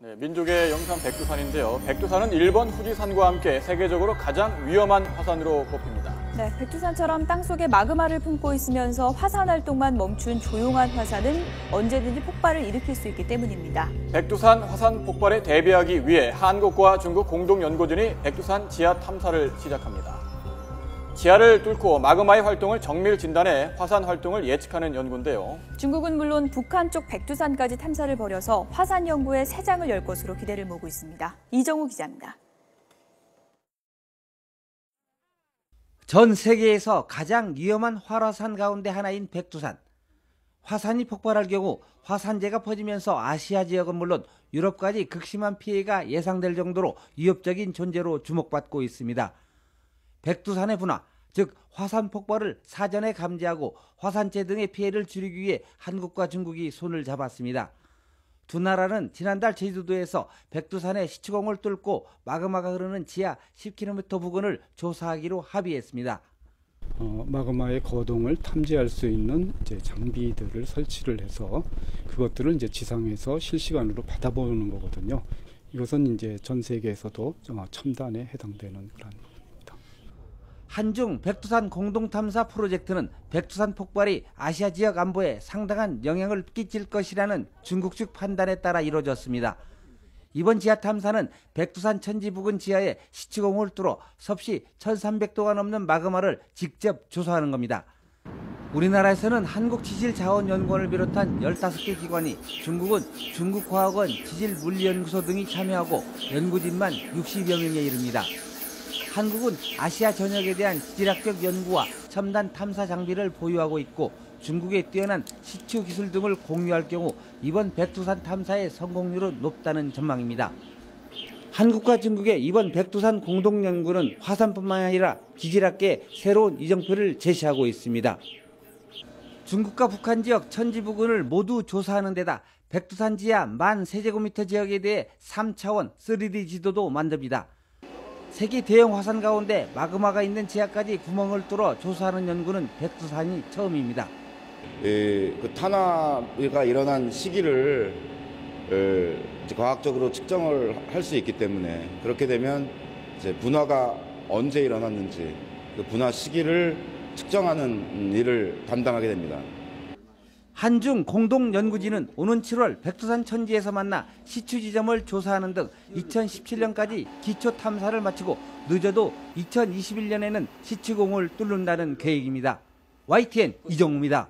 네, 민족의 영상 백두산인데요. 백두산은 일본 후지산과 함께 세계적으로 가장 위험한 화산으로 꼽힙니다. 네, 백두산처럼 땅속에 마그마를 품고 있으면서 화산 활동만 멈춘 조용한 화산은 언제든지 폭발을 일으킬 수 있기 때문입니다. 백두산 화산 폭발에 대비하기 위해 한국과 중국 공동연구진이 백두산 지하 탐사를 시작합니다. 지하를 뚫고 마그마의 활동을 정밀 진단해 화산 활동을 예측하는 연구인데요. 중국은 물론 북한 쪽 백두산까지 탐사를 벌여서 화산 연구에 새 장을 열 것으로 기대를 모으고 있습니다. 이정우 기자입니다. 전 세계에서 가장 위험한 활화산 가운데 하나인 백두산. 화산이 폭발할 경우 화산재가 퍼지면서 아시아 지역은 물론 유럽까지 극심한 피해가 예상될 정도로 위협적인 존재로 주목받고 있습니다. 백두산의 분화, 즉 화산 폭발을 사전에 감지하고 화산재 등의 피해를 줄이기 위해 한국과 중국이 손을 잡았습니다. 두 나라는 지난달 제주도에서 백두산의 시추공을 뚫고 마그마가 흐르는 지하 10km 부근을 조사하기로 합의했습니다. 마그마의 거동을 탐지할 수 있는 장비들을 설치를 해서 그것들을 지상에서 실시간으로 받아보는 거거든요. 이것은 전 세계에서도 첨단에 해당되는 그런. 한중 백두산 공동탐사 프로젝트는 백두산 폭발이 아시아 지역 안보에 상당한 영향을 끼칠 것이라는 중국 측 판단에 따라 이루어졌습니다. 이번 지하 탐사는 백두산 천지 부근 지하에 시추공을 뚫어 섭씨 1300도가 넘는 마그마를 직접 조사하는 겁니다. 우리나라에서는 한국지질자원연구원을 비롯한 15개 기관이, 중국은 중국과학원 지질물리연구소 등이 참여하고 연구진만 60여 명에 이릅니다. 한국은 아시아 전역에 대한 지질학적 연구와 첨단 탐사 장비를 보유하고 있고 중국의 뛰어난 시추 기술 등을 공유할 경우 이번 백두산 탐사의 성공률은 높다는 전망입니다. 한국과 중국의 이번 백두산 공동연구는 화산뿐만 아니라 지질학계에 새로운 이정표를 제시하고 있습니다. 중국과 북한 지역 천지 부근을 모두 조사하는 데다 백두산 지하 10,000세제곱미터 지역에 대해 3차원 3D 지도도 만듭니다. 세계 대형 화산 가운데 마그마가 있는 지하까지 구멍을 뚫어 조사하는 연구는 백두산이 처음입니다. 그 탄화가 일어난 시기를 과학적으로 측정을 할 수 있기 때문에 그렇게 되면 분화가 언제 일어났는지 그 분화 시기를 측정하는 일을 담당하게 됩니다. 한중 공동연구진은 오는 7월 백두산 천지에서 만나 시추 지점을 조사하는 등 2017년까지 기초 탐사를 마치고 늦어도 2021년에는 시추공을 뚫는다는 계획입니다. YTN 이정우입니다.